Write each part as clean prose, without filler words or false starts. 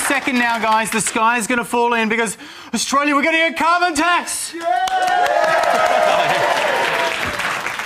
second now, guys, the sky is going to fall in because Australia, we're getting a carbon tax!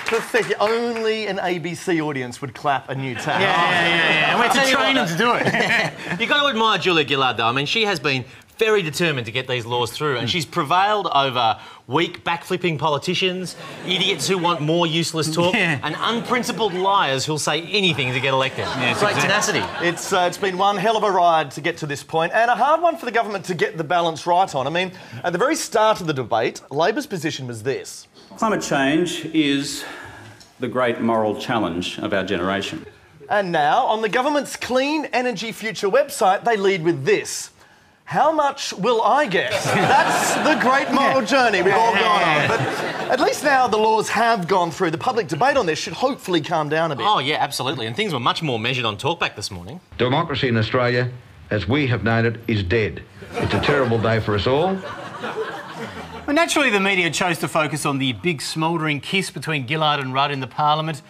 Pathetic. Only an ABC audience would clap a new tax. Yeah. And we have to train them to do it. You've got to admire Julia Gillard, though. I mean, she has been very determined to get these laws through, and she's prevailed over weak, backflipping politicians, idiots who want more useless talk, and unprincipled liars who'll say anything to get elected. Yeah, great tenacity. It's been one hell of a ride to get to this point, and a hard one for the government to get the balance right on. I mean, at the very start of the debate, Labor's position was this. Climate change is the great moral challenge of our generation. And now, on the government's Clean Energy Future website, they lead with this. How much will I get? That's the great moral journey we've all gone on. But at least now the laws have gone through. The public debate on this should hopefully calm down a bit. Oh, yeah, absolutely. And things were much more measured on Talkback this morning. Democracy in Australia, as we have known it, is dead. It's a terrible day for us all. Well, naturally, the media chose to focus on the big smouldering kiss between Gillard and Rudd in the Parliament.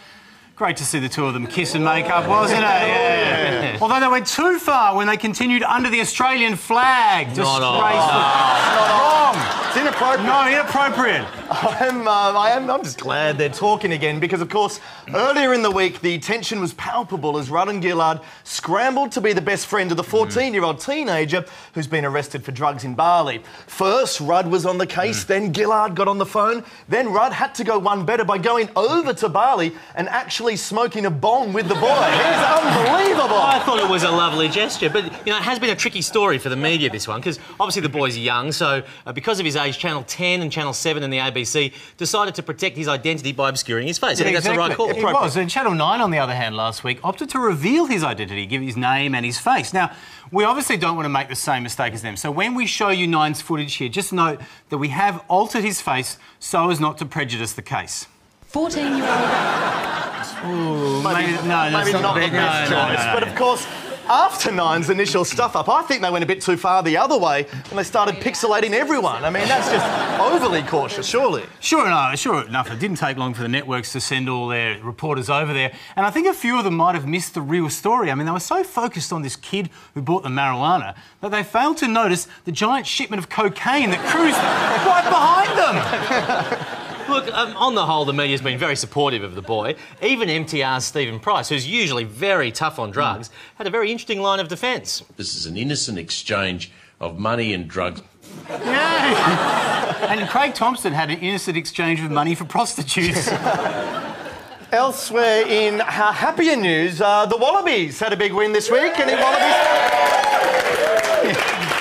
Great to see the two of them kiss and make up, wasn't it? Yeah. Although they went too far when they continued under the Australian flag. Not wrong. It's inappropriate. No, inappropriate. I'm just glad they're talking again because, of course, earlier in the week, the tension was palpable as Rudd and Gillard scrambled to be the best friend of the 14-year-old teenager who's been arrested for drugs in Bali. First, Rudd was on the case, then Gillard got on the phone, then Rudd had to go one better by going over to Bali and actually smoking a bong with the boy. He's unbelievable. I thought it was a lovely gesture, but, you know, it has been a tricky story for the media, this one, because obviously the boy's young, so because of his age, Channel 10 and Channel 7 and the ABC decided to protect his identity by obscuring his face. I think that's the right call. It was. And Channel 9, on the other hand, last week, opted to reveal his identity, give his name and his face. Now, we obviously don't want to make the same mistake as them, so when we show you Nine's footage here, just note that we have altered his face so as not to prejudice the case. 14-year-old... Maybe not the best choice. But of course, after Nine's initial stuff-up, I think they went a bit too far the other way when they started pixelating everyone. I mean, that's just overly cautious, surely. Sure enough, it didn't take long for the networks to send all their reporters over there, and I think a few of them might have missed the real story. I mean, they were so focused on this kid who bought the marijuana that they failed to notice the giant shipment of cocaine that cruised right behind them. Look, on the whole, the media's been very supportive of the boy. Even MTR's Stephen Price, who's usually very tough on drugs, had a very interesting line of defence. This is an innocent exchange of money and drugs. Yeah. And Craig Thompson had an innocent exchange of money for prostitutes. Elsewhere in happier news, the Wallabies had a big win this week, and in Wallabies...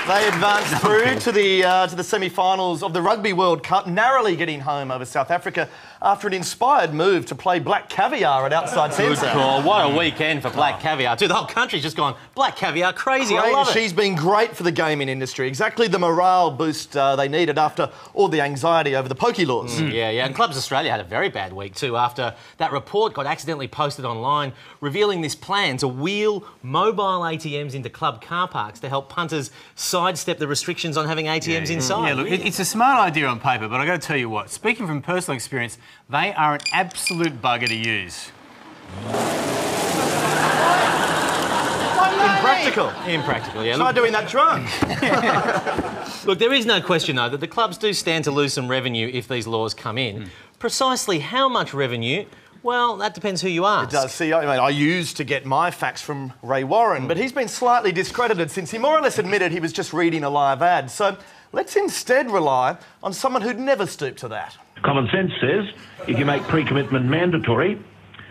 They advanced through to the semi-finals of the Rugby World Cup, narrowly getting home over South Africa after an inspired move to play Black Caviar at outside centre. Good call. What a weekend for Black Caviar, too. The whole country's just gone Black Caviar crazy. I love it. She's been great for the gaming industry. Exactly the morale boost they needed after all the anxiety over the pokey laws. Yeah. And Clubs Australia had a very bad week, too, after that report got accidentally posted online revealing this plan to wheel mobile ATMs into club car parks to help punters sidestep the restrictions on having ATMs inside. Yeah, look, it's a smart idea on paper, but I've got to tell you what, speaking from personal experience, they are an absolute bugger to use. Impractical, yeah. Try doing that drunk. Look, there is no question, though, that the clubs do stand to lose some revenue if these laws come in. Precisely how much revenue? Well, that depends who you ask. It does. See, I mean, I used to get my facts from Ray Warren, but he's been slightly discredited since he more or less admitted he was just reading a live ad. So let's instead rely on someone who'd never stoop to that. Common sense says if you make pre-commitment mandatory,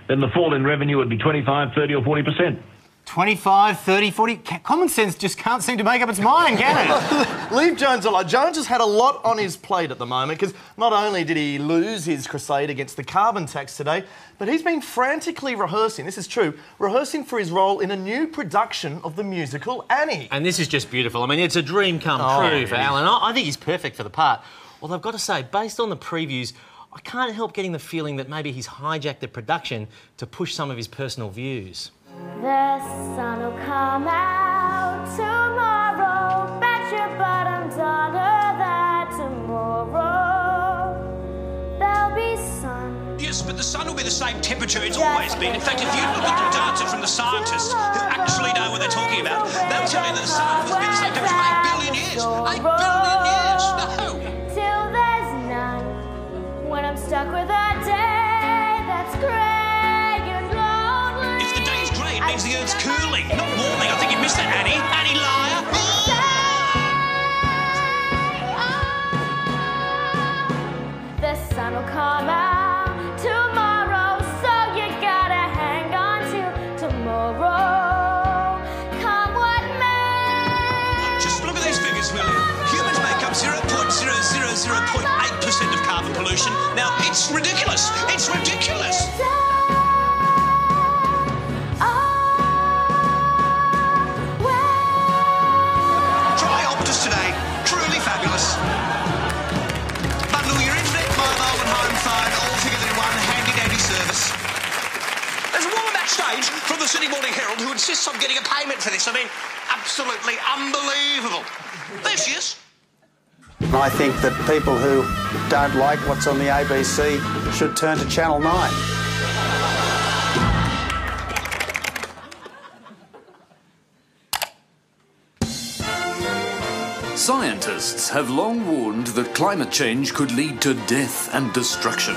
then the fall in revenue would be 25, 30 or 40%. 25, 30, 40... Common sense just can't seem to make up its mind, can it? Leave Jones alone. Jones has had a lot on his plate at the moment because not only did he lose his crusade against the carbon tax today, but he's been frantically rehearsing, this is true, rehearsing for his role in a new production of the musical Annie. And this is just beautiful. I mean, it's a dream come true for Alan. I think he's perfect for the part. Although I've got to say, based on the previews, I can't help getting the feeling that maybe he's hijacked the production to push some of his personal views. The sun will come out tomorrow. Bet your bottom dollar that tomorrow there'll be sun. You Yes, but the sun will be the same temperature it's always been. In fact, if you look at the data from the scientists who actually know what they're talking about, they'll tell you that the sun has been the same temperature for 8 billion years. 8 billion years! No! Till there's none. When I'm stuck with a day that's grey and lonely. If the day's grey, it means the Earth's cooling, not warming. I think you missed that, Annie. Annie liar! The sun will come out tomorrow, so you gotta hang on to tomorrow. Come what may. Just look at these figures, will you? Humans make up 0.0008% of carbon pollution. Now, it's ridiculous. It's ridiculous. Try Optus today. Truly fabulous. Bundle your internet, mobile and home phone all together in one handy-dandy service. There's a woman backstage from the Sydney Morning Herald who insists on getting a payment for this. I mean, absolutely unbelievable. There she is. I think that people who don't like what's on the ABC should turn to Channel 9. Scientists have long warned that climate change could lead to death and destruction.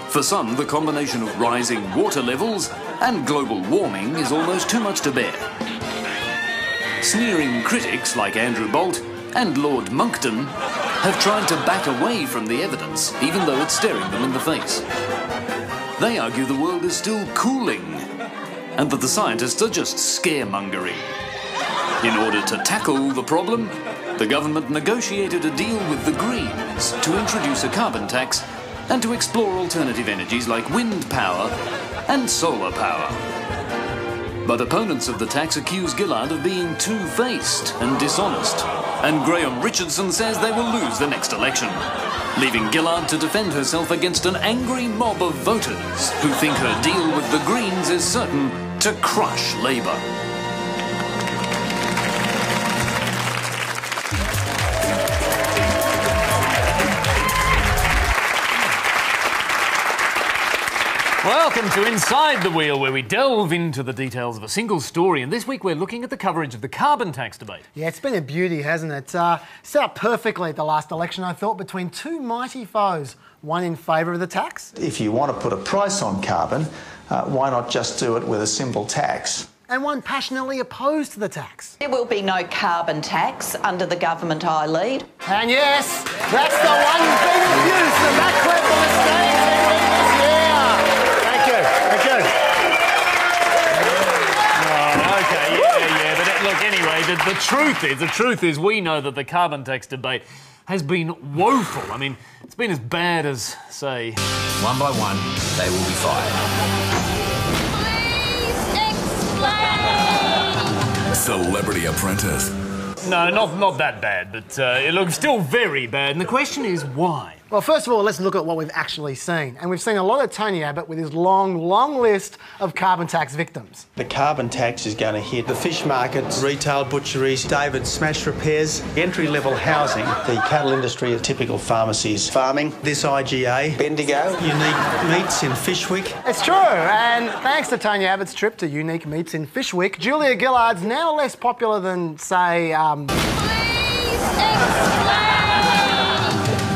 For some, the combination of rising water levels and global warming is almost too much to bear. Sneering critics like Andrew Bolt and Lord Monckton have tried to back away from the evidence, even though it's staring them in the face. They argue the world is still cooling and that the scientists are just scaremongering. In order to tackle the problem, the government negotiated a deal with the Greens to introduce a carbon tax and to explore alternative energies like wind power and solar power. But opponents of the tax accuse Gillard of being two-faced and dishonest, and Graham Richardson says they will lose the next election, leaving Gillard to defend herself against an angry mob of voters who think her deal with the Greens is certain to crush Labour. Welcome to Inside the Wheel, where we delve into the details of a single story. And this week we're looking at the coverage of the carbon tax debate. Yeah, it's been a beauty, hasn't it? Set up perfectly at the last election, I thought, between two mighty foes, one in favour of the tax. If you want to put a price on carbon, why not just do it with a simple tax? And one passionately opposed to the tax. There will be no carbon tax under the government I lead. And yes, that's the one big abuse of that clever mistake. Look, anyway, the truth is we know that the carbon tax debate has been woeful. I mean, it's been as bad as, say... One by one, they will be fired. Please explain. Celebrity Apprentice. No, not that bad, but it looks still very bad. And the question is, why? Well, first of all, let's look at what we've actually seen. And we've seen a lot of Tony Abbott with his long list of carbon tax victims. The carbon tax is going to hit the fish markets, retail butcheries, David Smash repairs, entry-level housing, the cattle industry, typical pharmacies, farming, this IGA, Bendigo, Unique Meats in Fishwick. It's true, and thanks to Tony Abbott's trip to Unique Meats in Fishwick, Julia Gillard's now less popular than, say, Please explain.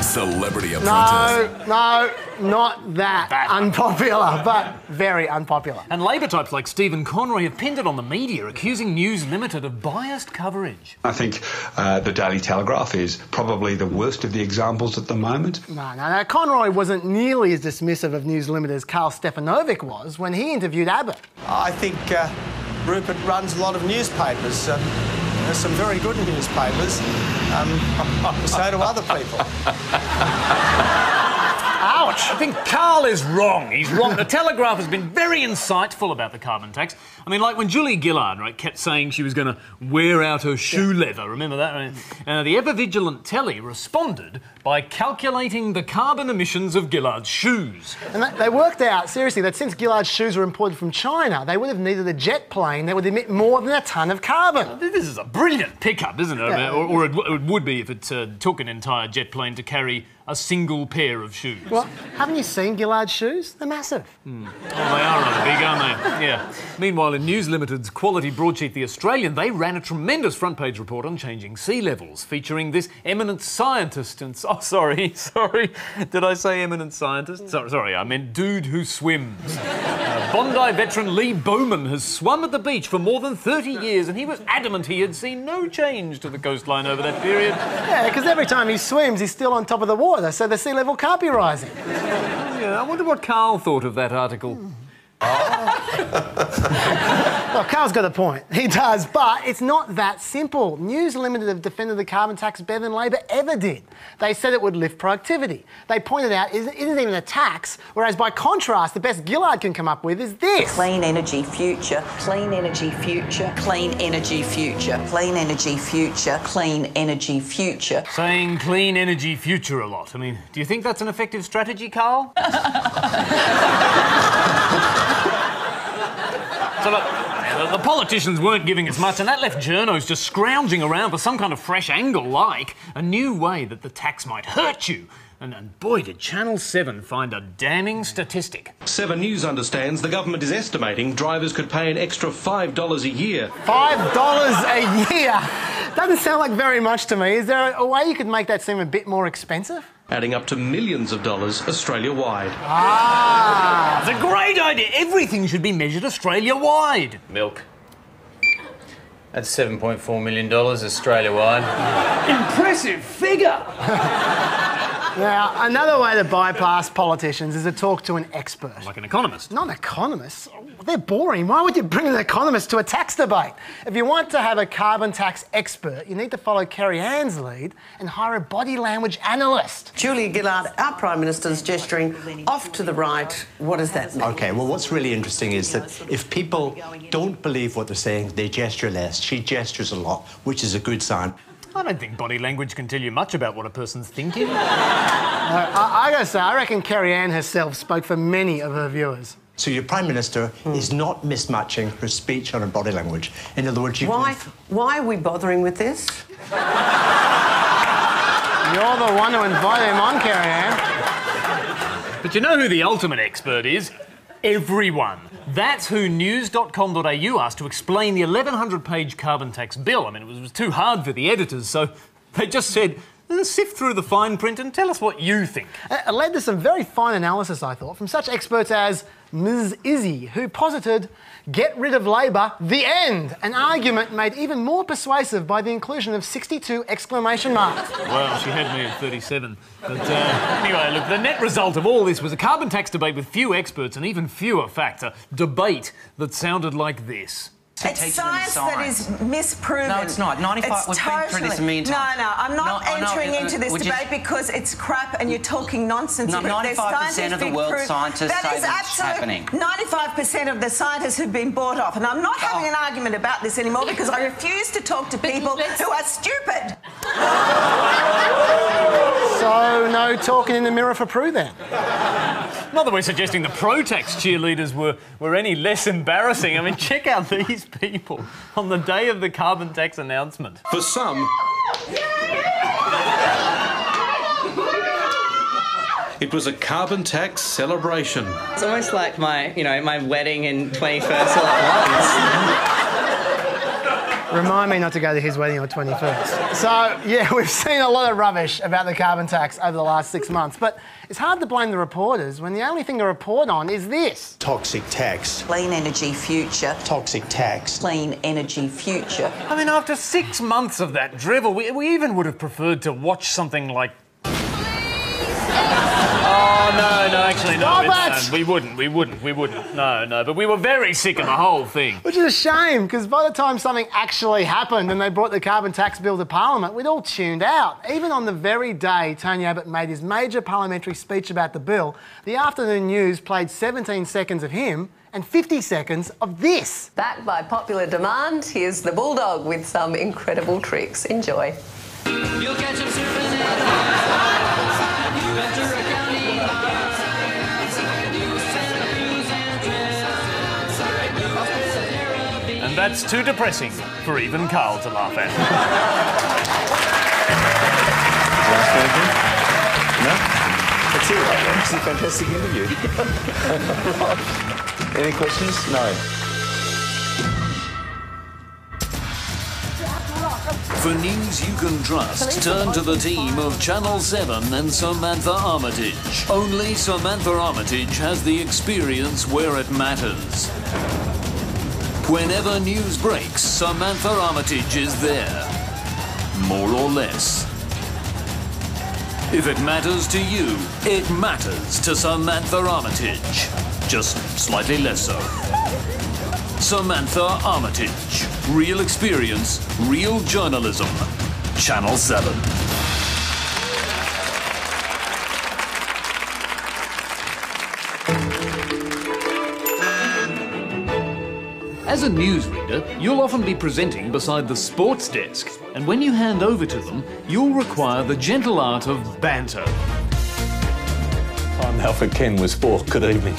Celebrity Apprentice. No, not that unpopular, but very unpopular. And Labor types like Stephen Conroy have pinned it on the media, accusing News Limited of biased coverage. I think the Daily Telegraph is probably the worst of the examples at the moment. No. Conroy wasn't nearly as dismissive of News Limited as Karl Stefanovic was when he interviewed Abbott. I think Rupert runs a lot of newspapers. There's some very good newspapers. So do other people. Ouch! I think Karl is wrong. He's wrong. The Telegraph has been very insightful about the carbon tax. I mean, like when Julia Gillard, right, kept saying she was going to wear out her shoe leather. Remember that? The ever-vigilant telly responded by calculating the carbon emissions of Gillard's shoes. And they worked out, seriously, that since Gillard's shoes were imported from China, they would have needed a jet plane that would emit more than a tonne of carbon. This is a brilliant pickup, isn't it? Yeah. Or it would be if it took an entire jet plane to carry a single pair of shoes. Well, Haven't you seen Gillard's shoes? They're massive. Oh, they are rather big, aren't they? Yeah. Meanwhile, in News Limited's quality broadsheet The Australian, they ran a tremendous front-page report on changing sea levels, featuring this eminent scientist and... Oh, sorry. Did I say eminent scientist? Sorry, I meant dude who swims. Bondi veteran Lee Bowman has swum at the beach for more than 30 years, and he was adamant he had seen no change to the coastline over that period. Yeah, because every time he swims, he's still on top of the water, so the sea level can't be rising. Yeah, I wonder what Karl thought of that article. Well, Karl's got a point. He does, but it's not that simple. News Limited have defended the carbon tax better than Labor ever did. They said it would lift productivity. They pointed out it isn't even a tax, whereas by contrast, the best Gillard can come up with is this. Clean energy future, clean energy future, clean energy future, clean energy future, clean energy future. Saying clean energy future a lot. I mean, do you think that's an effective strategy, Karl? So look, the politicians weren't giving us much, and that left journos just scrounging around for some kind of fresh angle, like a new way that the tax might hurt you. And boy, did Channel 7 find a damning statistic. 7 News understands the government is estimating drivers could pay an extra $5 a year. $5 a year? Doesn't sound like very much to me. Is there a way you could make that seem a bit more expensive? Adding up to millions of dollars Australia-wide. Ah! It's a great idea. Everything should be measured Australia-wide. Milk. That's $7.4 million Australia-wide. Impressive figure! Now, another way to bypass politicians is to talk to an expert. Like an economist. Not economists. They're boring. Why would you bring an economist to a tax debate? If you want to have a carbon tax expert, you need to follow Kerry Ann's lead and hire a body language analyst. Julia Gillard, our Prime Minister's gesturing off to the right. What does that mean? OK, well, what's really interesting is that if people don't believe what they're saying, they gesture less. She gestures a lot, which is a good sign. I don't think body language can tell you much about what a person's thinking. I gotta say, I reckon Kerry Ann herself spoke for many of her viewers. So your Prime Minister is not mismatching her speech on her body language. In other words, Why are we bothering with this? You're the one who invited him on, Kerry Ann. But you know who the ultimate expert is? Everyone. That's who news.com.au asked to explain the 1,100-page carbon tax bill. I mean, it was too hard for the editors, so they just said, sift through the fine print and tell us what you think. It led to some very fine analysis, I thought, from such experts as Ms. Izzy, who posited, "Get rid of Labor, the end," an argument made even more persuasive by the inclusion of 62 exclamation marks. Well, she had me at 37. But anyway, look, the net result of all this was a carbon tax debate with few experts and even fewer facts, a debate that sounded like this. It's science that is misproven. No, it's not. 95. We've been through this a million times. No, I'm not entering into this debate because it's crap and you're talking nonsense. No, 95% of the world's scientists say that it's happening. 95% of the scientists who've been bought off, and I'm not having an argument about this anymore because I refuse to talk to people who are stupid. So, no talking in the mirror for Prue then? Not that we're suggesting the pro-tax cheerleaders were any less embarrassing. I mean, check out these people on the day of the carbon tax announcement. For some, it was a carbon tax celebration. It's almost like my wedding and 21st all at once. Remind me not to go to his wedding on 21st. So, yeah, we've seen a lot of rubbish about the carbon tax over the last 6 months, but it's hard to blame the reporters when the only thing to report on is this. Toxic tax. Clean energy future. Toxic tax. Clean energy future. I mean, after 6 months of that drivel, we even would have preferred to watch something like... Oh, no, actually, no. We wouldn't. No, but we were very sick of the whole thing. Which is a shame, because by the time something actually happened and they brought the carbon tax bill to Parliament, we'd all tuned out. Even on the very day Tony Abbott made his major parliamentary speech about the bill, the afternoon news played 17 seconds of him and 50 seconds of this. Backed by popular demand, here's the Bulldog with some incredible tricks. Enjoy. You'll catch him And that's too depressing for even Karl to laugh at. It's That's it. It's a fantastic interview. Any questions? No. For news you can trust, turn to the team of Channel 7 and Samantha Armitage. Only Samantha Armitage has the experience where it matters. Whenever news breaks, Samantha Armitage is there. More or less. If it matters to you, it matters to Samantha Armitage. Just slightly less so. Samantha Armitage. Real experience, real journalism. Channel 7. As a newsreader, you'll often be presenting beside the sports desk, and when you hand over to them, you'll require the gentle art of banter. I'm Alfred Ken with sport. Good evening.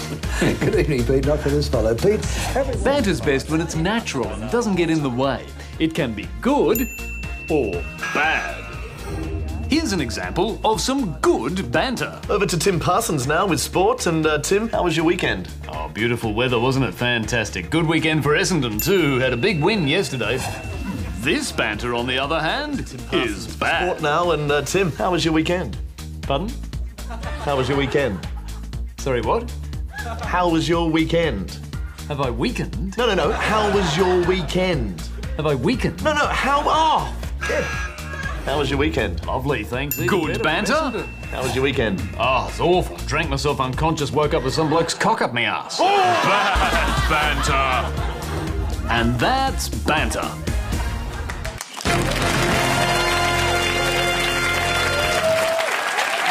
Good evening, Pete. Not for this fellow, Pete. Banter's best when it's natural and doesn't get in the way. It can be good or bad. Here's an example of some good banter. Over to Tim Parsons now with sport. And Tim, how was your weekend? Oh, beautiful weather, wasn't it? Fantastic. Good weekend for Essendon too. Had a big win yesterday. This banter, on the other hand, is bad. Sport now. And Tim, how was your weekend? Pardon? How was your weekend? Sorry, what? How was your weekend? Have I weakened? No. How was your weekend? Have I weakened? No. How? Oh, yeah. How was your weekend? Lovely, thanks. Good banter? How was your weekend? Oh, it's awful. Drank myself unconscious, woke up with some bloke's cock up my ass. Oh! Bad banter. And that's banter.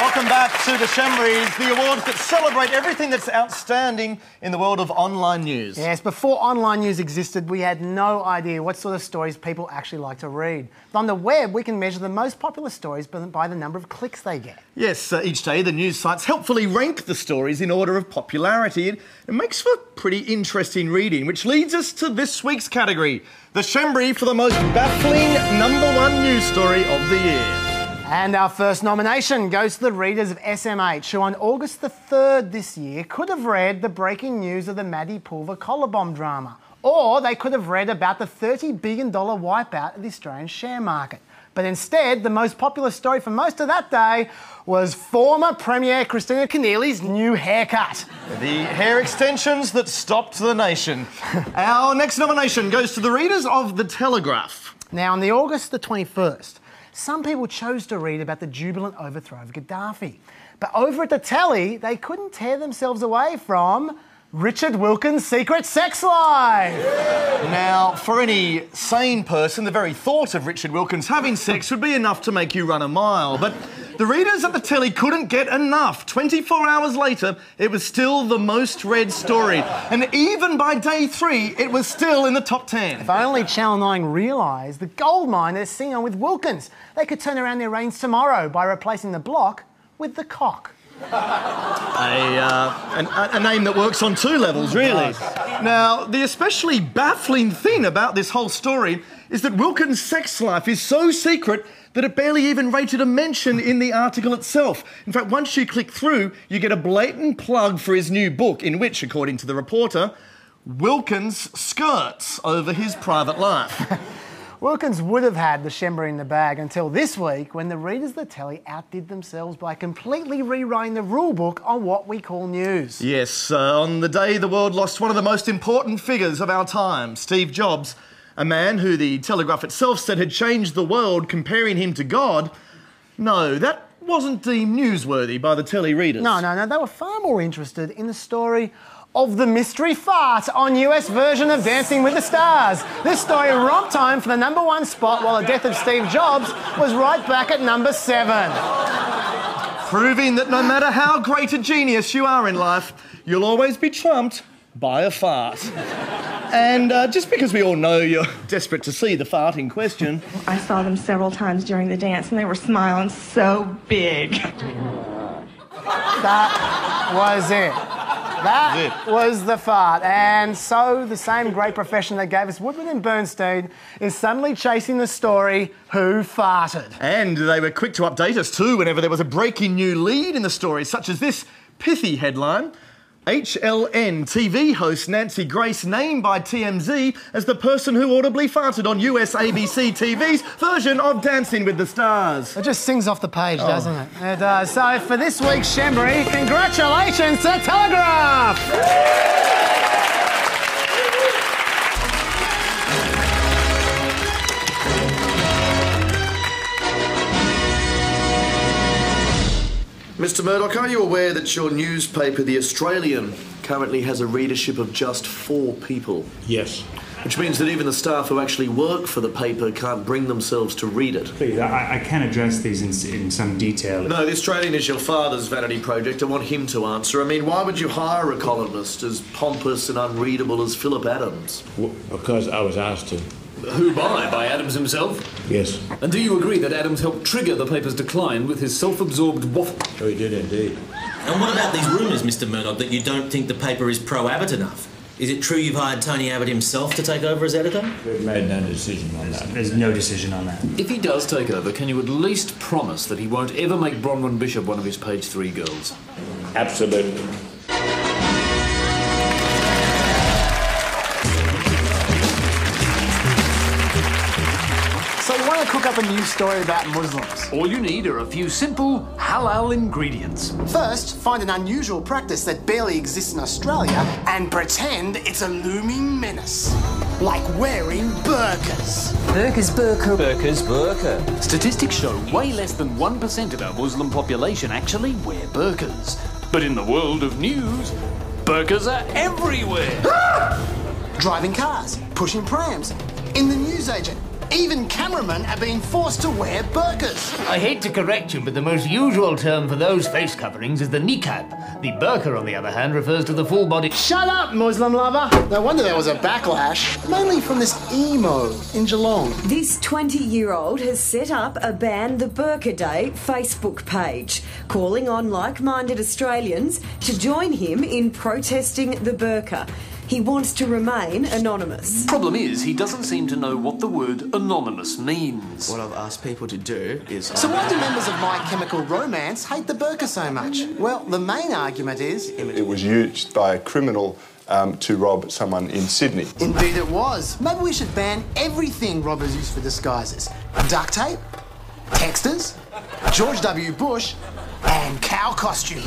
Welcome back to the Shamries, the awards that celebrate everything that's outstanding in the world of online news. Yes, before online news existed, we had no idea what sort of stories people actually like to read. But on the web, we can measure the most popular stories by the number of clicks they get. Yes, each day the news sites helpfully rank the stories in order of popularity. It makes for pretty interesting reading, which leads us to this week's category, the Chambry for the most baffling #1 news story of the year. And our first nomination goes to the readers of SMH, who on August the 3rd this year could have read the breaking news of the Maddie Pulver collar bomb drama. Or they could have read about the $30 billion wipeout of the Australian share market. But instead, the most popular story for most of that day was former Premier Christina Keneally's new haircut. The hair extensions that stopped the nation. Our next nomination goes to the readers of The Telegraph. Now, on the August the 21st, some people chose to read about the jubilant overthrow of Gaddafi. But over at the telly, they couldn't tear themselves away from Richard Wilkins' secret sex life. Now, for any sane person, the very thought of Richard Wilkins having sex would be enough to make you run a mile. But the readers at the telly couldn't get enough. 24 hours later, it was still the most read story. And even by day 3, it was still in the top 10. If only Channel 9 realised the goldmine they're sitting on with Wilkins. They could turn around their reins tomorrow by replacing the block with the cock. A name that works on 2 levels, really. Now, the especially baffling thing about this whole story is that Wilkins' sex life is so secret that it barely even rated a mention in the article itself. In fact, once you click through, you get a blatant plug for his new book, in which, according to the reporter, Wilkins skirts over his private life. Wilkins would have had the Chambry in the bag until this week, when the readers of the telly outdid themselves by completely rewriting the rule book on what we call news. Yes, on the day the world lost one of the most important figures of our time, Steve Jobs, a man who the Telegraph itself said had changed the world, comparing him to God. No, that wasn't deemed newsworthy by the telly readers. No, they were far more interested in the story of the mystery fart on US version of Dancing with the Stars. This story romped home for the #1 spot, while the death of Steve Jobs was right back at #7. Proving that no matter how great a genius you are in life, you'll always be trumped by a fart. And just because we all know you're desperate to see the fart in question... I saw them several times during the dance and they were smiling so big. That was it. That was the fart. And so the same great profession that gave us Woodward and Bernstein is suddenly chasing the story, who farted? And they were quick to update us too whenever there was a breaking new lead in the story, such as this pithy headline. HLN TV host Nancy Grace named by TMZ as the person who audibly farted on US ABC TV's version of Dancing with the Stars. It just sings off the page, doesn't it? It does. So for this week's Shembury, congratulations to Telegraph! Mr. Murdoch, are you aware that your newspaper, The Australian, currently has a readership of just 4 people? Yes. Which means that even the staff who actually work for the paper can't bring themselves to read it. Please, I can address these in some detail. No, The Australian is your father's vanity project. I want him to answer. I mean, why would you hire a columnist as pompous and unreadable as Philip Adams? Well, because I was asked to. Who by? By Adams himself? Yes. And do you agree that Adams helped trigger the paper's decline with his self-absorbed waffle? Oh, he did indeed. And what about these rumours, Mr. Murdoch, that you don't think the paper is pro-Abbott enough? Is it true you've hired Tony Abbott himself to take over as editor? We've made no decision on that. There's no decision on that. If he does take over, can you at least promise that he won't ever make Bronwyn Bishop one of his page 3 girls? Absolutely. So you want to cook up a new story about Muslims? All you need are a few simple halal ingredients. First, find an unusual practice that barely exists in Australia and pretend it's a looming menace. Like wearing burqas. Burqa's burqa. Burqa's burqa. Statistics show way less than 1% of our Muslim population actually wear burqas. But in the world of news, burqas are everywhere. Driving cars, pushing prams, in the newsagent. Even cameramen are being forced to wear burqas. I hate to correct you, but the most usual term for those face coverings is the niqab. The burqa, on the other hand, refers to the full body... Shut up, Muslim lover! No wonder there was a backlash, mainly from this emo in Geelong. This 20-year-old has set up a Ban the Burqa Day Facebook page, calling on like-minded Australians to join him in protesting the burqa. He wants to remain anonymous. Problem is, he doesn't seem to know what the word anonymous means. What I've asked people to do is... So why do members of My Chemical Romance hate the burqa so much? Well, the main argument is... It was used by a criminal to rob someone in Sydney. Indeed it was. Maybe we should ban everything robbers use for disguises. Duct tape, texters, George W. Bush, and cow costumes.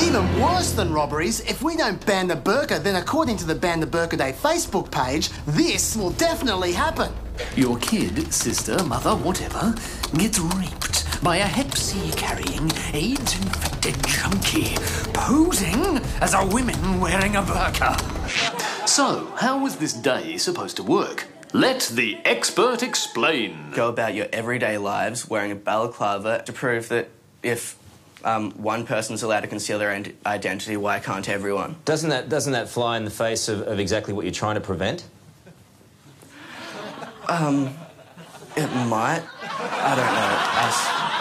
Even worse than robberies, if we don't ban the burqa, then according to the Ban the Burqa Day Facebook page, this will definitely happen. Your kid, sister, mother, whatever, gets raped by a Hep C carrying, AIDS-infected junkie, posing as a woman wearing a burqa. So, how was this day supposed to work? Let the expert explain. Go about your everyday lives wearing a balaclava to prove that if one person's allowed to conceal their identity, why can't everyone? Doesn't that fly in the face of exactly what you're trying to prevent? It might. I don't know.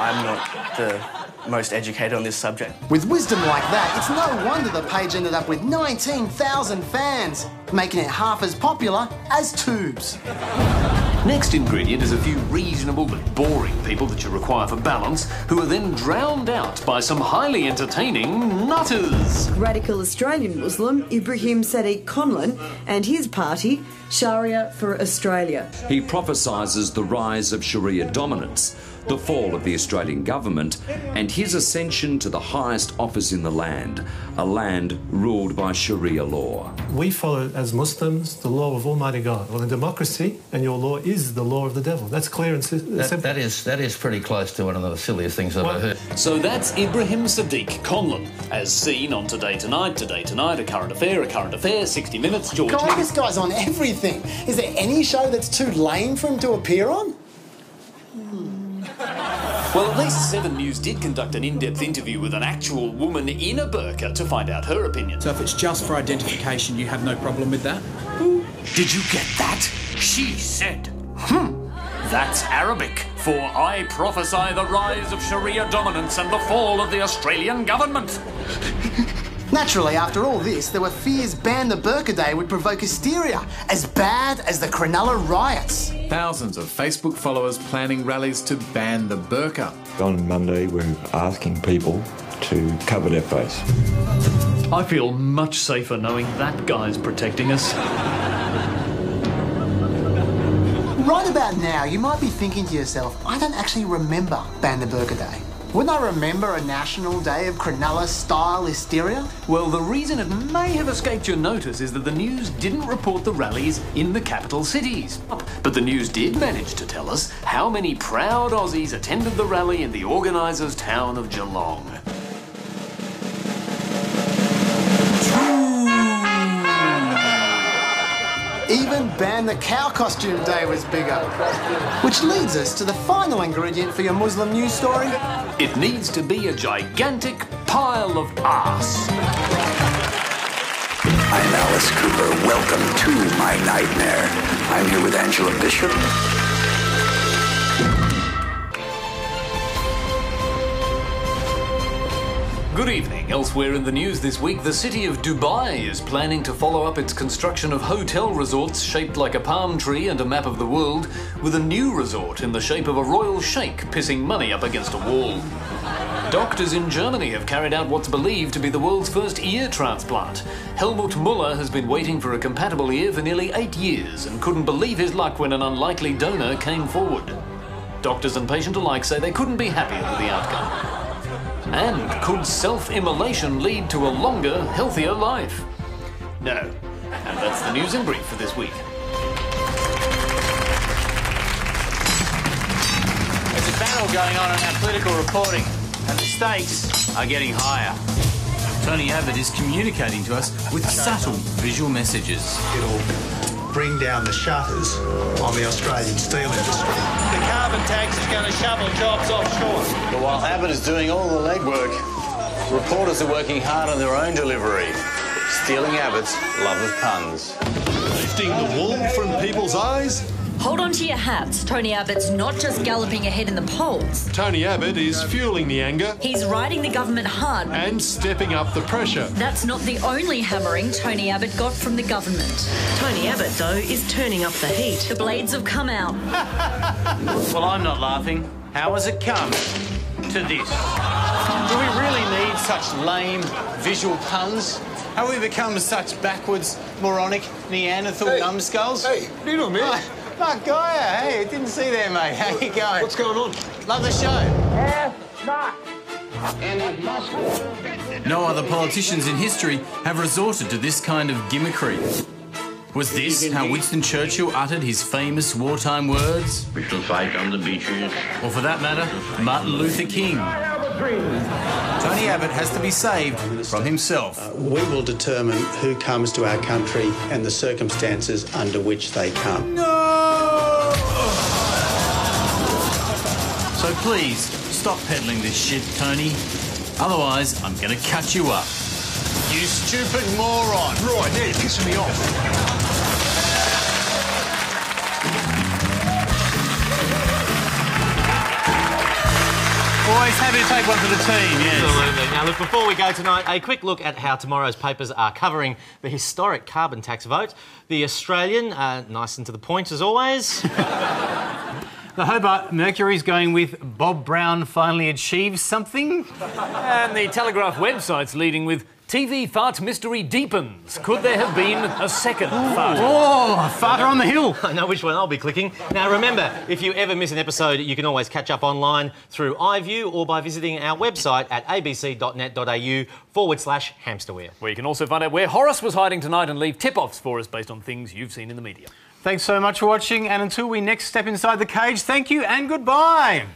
I'm not the most educated on this subject. With wisdom like that, it's no wonder the page ended up with 19,000 fans, making it half as popular as Tubes. Next ingredient is a few reasonable but boring people that you require for balance, who are then drowned out by some highly entertaining nutters. Radical Australian Muslim Ibrahim Sadiq Conlon and his party, Sharia for Australia. He prophesises the rise of Sharia dominance, the fall of the Australian government, and his ascension to the highest office in the land, a land ruled by Sharia law. We follow, as Muslims, the law of Almighty God. Well, in democracy, and your law is the law of the devil. That's clear and simple. That is pretty close to one of the silliest things I've ever heard. So that's Ibrahim Sadiq Conlon, as seen on Today Tonight, A Current Affair, 60 Minutes, George... God, this guy's on everything. Is there any show that's too lame for him to appear on? Well, at least 7 News did conduct an in-depth interview with an actual woman in a burqa to find out her opinion. So if it's just for identification, you have no problem with that? Did you get that? She said, That's Arabic For I prophesy the rise of Sharia dominance and the fall of the Australian government. Naturally, after all this, there were fears Ban the Burqa Day would provoke hysteria, as bad as the Cronulla riots. Thousands of Facebook followers planning rallies to ban the burqa. On Monday, we're asking people to cover their face. I feel much safer knowing that guy's protecting us. Right about now, you might be thinking to yourself, I don't actually remember Ban the Burqa Day. Wouldn't I remember a national day of Cronulla-style hysteria? Well, the reason it may have escaped your notice is that the news didn't report the rallies in the capital cities. But the news did manage to tell us how many proud Aussies attended the rally in the organisers' town of Geelong. Even Ban the Cow Costume Day was bigger. Which leads us to the final ingredient for your Muslim news story. It needs to be a gigantic pile of arse. I'm Alice Cooper. Welcome to my nightmare. I'm here with Angela Bishop. Good evening. Elsewhere in the news this week, the city of Dubai is planning to follow up its construction of hotel resorts shaped like a palm tree and a map of the world with a new resort in the shape of a royal sheikh pissing money up against a wall. Doctors in Germany have carried out what's believed to be the world's first ear transplant. Helmut Muller has been waiting for a compatible ear for nearly 8 years and couldn't believe his luck when an unlikely donor came forward. Doctors and patient alike say they couldn't be happier with the outcome. And could self-immolation lead to a longer, healthier life? No. And that's the news in brief for this week. There's a battle going on in our political reporting, and the stakes are getting higher. Tony Abbott is communicating to us with subtle visual messages. It'll bring down the shutters on the Australian steel industry. The carbon tax is going to shovel jobs offshore. But while Abbott is doing all the legwork, reporters are working hard on their own delivery, stealing Abbott's love of puns. Lifting the wool from people's eyes? Hold on to your hats. Tony Abbott's not just galloping ahead in the polls. Tony Abbott is fueling the anger. He's riding the government hard. And stepping up the pressure. That's not the only hammering Tony Abbott got from the government. Tony Abbott, though, is turning up the heat. The blades have come out. Well, I'm not laughing. How has it come to this? Do we really need such lame visual puns? Have we become such backwards, moronic, Neanderthal numbskulls? Hey, what are you doing, man? Mark Geyer, hey, didn't see there, mate. How you going? What's going on? Love the show. No other politicians in history have resorted to this kind of gimmickry. Was this how Winston Churchill uttered his famous wartime words? We shall fight on the beaches. Or for that matter, Martin Luther King. Tony Abbott has to be saved from himself. We will determine who comes to our country and the circumstances under which they come. No! So please, stop peddling this shit, Tony. Otherwise, I'm going to cut you up. You stupid moron. Right, now you're pissing me off. Always happy to take one for the team, yes. Absolutely. Now, look, before we go tonight, a quick look at how tomorrow's papers are covering the historic carbon tax vote. The Australian, nice and to the point as always. The Hobart Mercury's going with Bob Brown finally achieved something. And the Telegraph website's leading with TV fart mystery deepens. Could there have been a second fart? Oh, a farter on the hill. I know which one I'll be clicking. Now, remember, if you ever miss an episode, you can always catch up online through iView or by visiting our website at abc.net.au/Hamster Wheel. Where you can also find out where Horace was hiding tonight and leave tip-offs for us based on things you've seen in the media. Thanks so much for watching, and until we next step inside the cage, thank you and goodbye.